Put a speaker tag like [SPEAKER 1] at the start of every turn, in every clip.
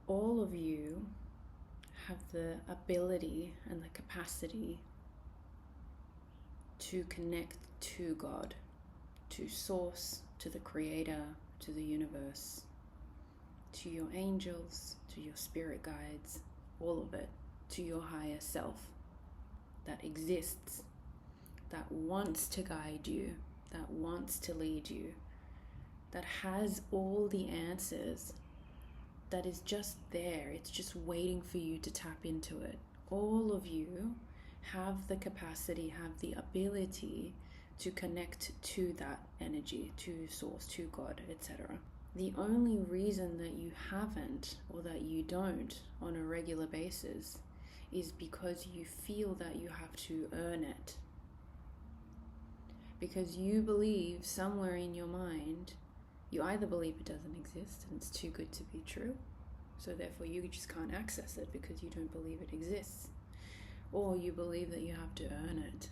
[SPEAKER 1] all of you have the ability and the capacity to connect to God, to Source, to the Creator, to the universe, to your angels, to your spirit guides, all of it, to your higher self that exists, that wants to guide you, that wants to lead you, that has all the answers, that is just there. It's just waiting for you to tap into it. All of you have the capacity, have the ability to connect to that energy, to Source, to God, etc. The only reason that you haven't, or that you don't on a regular basis, is because you feel that you have to earn it. Because you believe somewhere in your mind, you either believe it doesn't exist and it's too good to be true, so therefore you just can't access it because you don't believe it exists, or you believe that you have to earn it.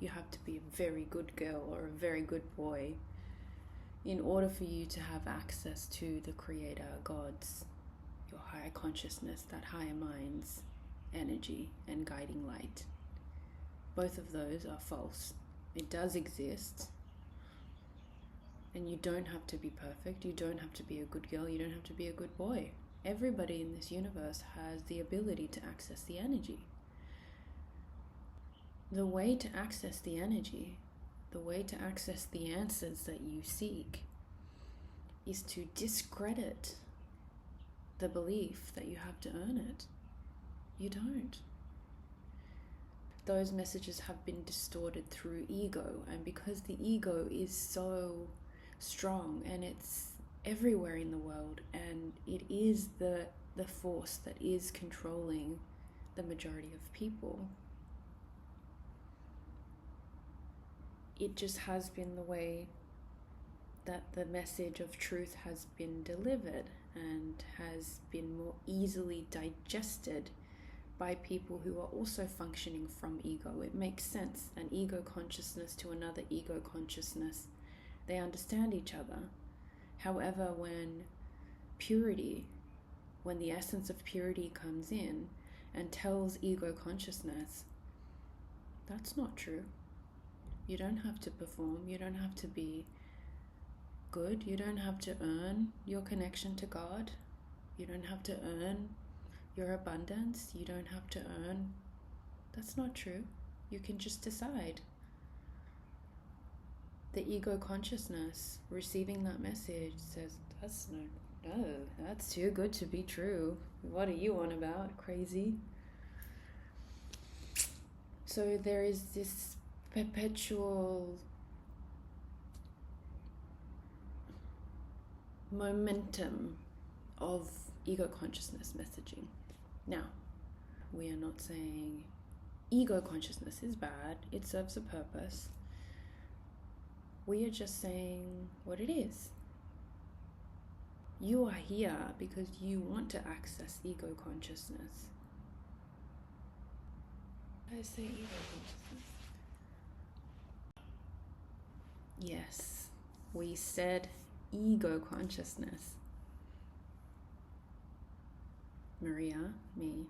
[SPEAKER 1] You have to be a very good girl or a very good boy in order for you to have access to the Creator, God's, your higher consciousness, that higher mind's energy and guiding light. Both of those are false. It does exist, and you don't have to be perfect. You don't have to be a good girl. You don't have to be a good boy. Everybody in this universe has the ability to access the energy. The way to access the energy, the way to access the answers that you seek, is to discredit the belief that you have to earn it. You don't. Those messages have been distorted through ego, and because the ego is so strong and it's everywhere in the world, and it is the force that is controlling the majority of people, it just has been the way that the message of truth has been delivered and has been more easily digested by people who are also functioning from ego. It makes sense. An ego consciousness to another ego consciousness, they understand each other. However, when the essence of purity comes in and tells ego consciousness, that's not true. You don't have to perform. You don't have to be good. You don't have to earn your connection to God. You don't have to earn your abundance. You don't have to earn. That's not true. You can just decide. The ego consciousness receiving that message says, that's too good to be true. What are you on about? Crazy. So there is this perpetual momentum of ego consciousness messaging. Now, we are not saying ego consciousness is bad. It serves a purpose. We are just saying what it is. You are here because you want to access ego consciousness. I say ego consciousness. Yes, we said ego consciousness. Maria, me.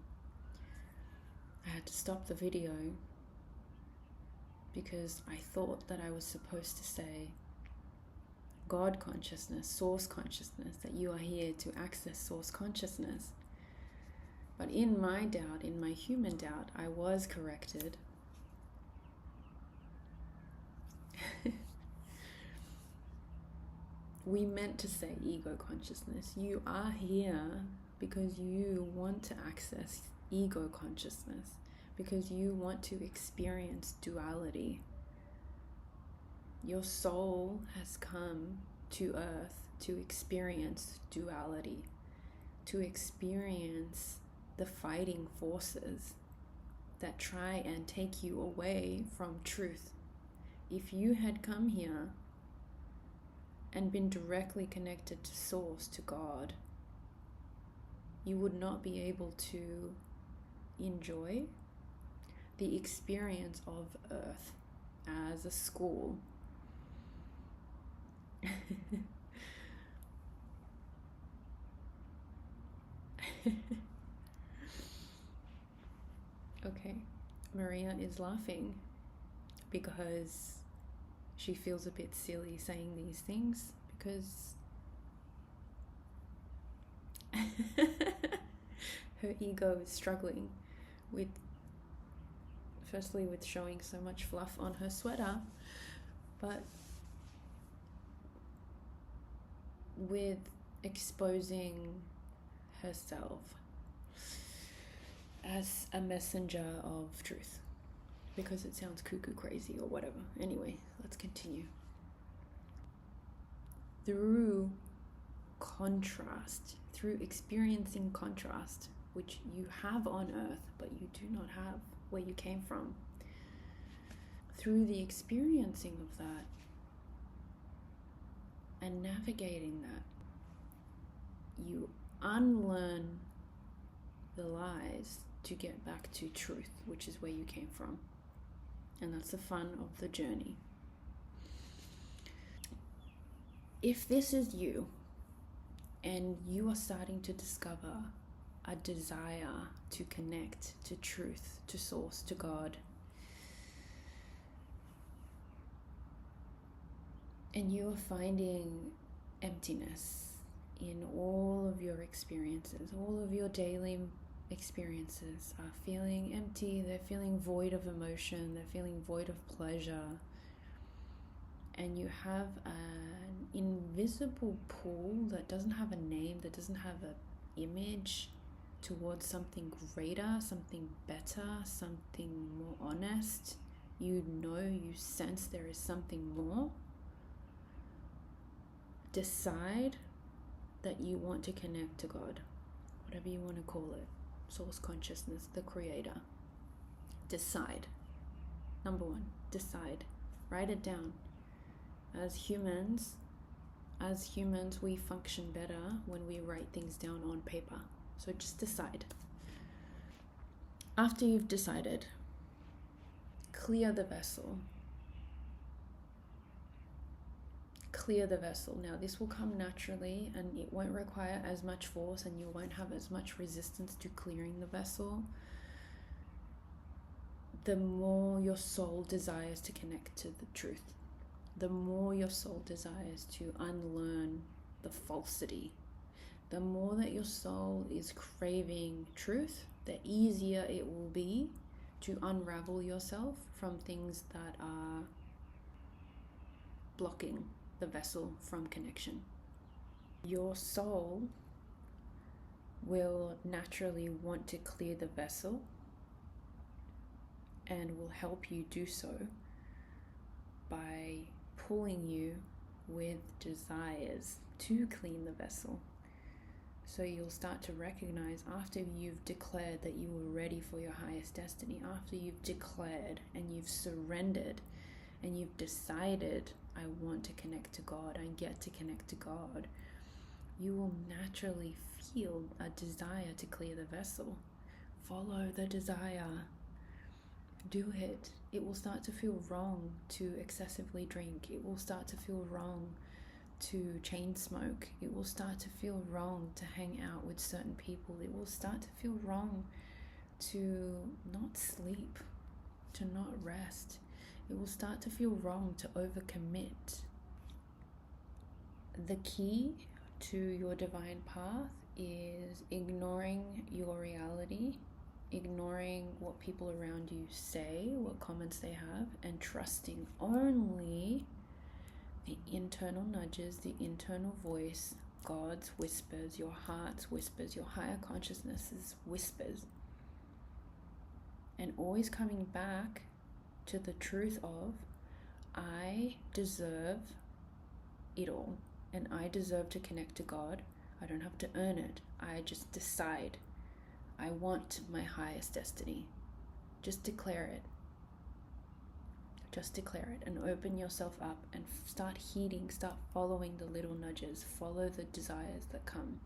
[SPEAKER 1] I had to stop the video because I thought that I was supposed to say God consciousness, Source consciousness, that you are here to access Source consciousness. But in my doubt, in my human doubt, I was corrected. We meant to say ego consciousness. You are here because you want to access ego consciousness, because you want to experience duality. Your soul has come to earth to experience duality, to experience the fighting forces that try and take you away from truth. If you had come here and been directly connected to Source, to God, you would not be able to enjoy the experience of Earth as a school. Okay, Maria is laughing because she feels a bit silly saying these things because her ego is struggling with, firstly, with showing so much fluff on her sweater, but with exposing herself as a messenger of truth, because it sounds cuckoo crazy or whatever. Anyway, let's continue. Through contrast, through experiencing contrast, which you have on earth but you do not have where you came from, through the experiencing of that and navigating that, you unlearn the lies to get back to truth, which is where you came from. And that's the fun of the journey. If this is you and you are starting to discover a desire to connect to truth, to source, to God, and you are finding emptiness in all of your experiences, all of your daily experiences are feeling empty, they're feeling void of emotion, they're feeling void of pleasure, and you have an invisible pull that doesn't have a name, that doesn't have an image towards something greater, something better, something more honest, you sense there is something more, decide that you want to connect to God, whatever you want to call it, source consciousness, the creator. Decide. Number one, decide. Write it down. As humans, we function better when we write things down on paper. So just decide. After you've decided, clear the vessel. Clear the vessel. Now, this will come naturally and it won't require as much force and you won't have as much resistance to clearing the vessel. The more your soul desires to connect to the truth, the more your soul desires to unlearn the falsity, the more that your soul is craving truth, the easier it will be to unravel yourself from things that are blocking the vessel from connection. Your soul will naturally want to clear the vessel and will help you do so by pulling you with desires to clean the vessel. So you'll start to recognize, after you've declared that you were ready for your highest destiny, after you've declared and you've surrendered and you've decided, I want to connect to God, I get to connect to God, you will naturally feel a desire to clear the vessel. Follow the desire. Do it. It will start to feel wrong to excessively drink. It will start to feel wrong to chain smoke. It will start to feel wrong to hang out with certain people. It will start to feel wrong to not sleep, to not rest. It will start to feel wrong to overcommit. The key to your divine path is ignoring your reality, ignoring what people around you say, what comments they have, and trusting only the internal nudges, the internal voice, God's whispers, your heart's whispers, your higher consciousness's whispers. And always coming back to the truth of, I deserve it all, and I deserve to connect to God. I don't have to earn it. I just decide. I want my highest destiny. Just declare it. Just declare it and open yourself up and start heeding, start following the little nudges, follow the desires that come.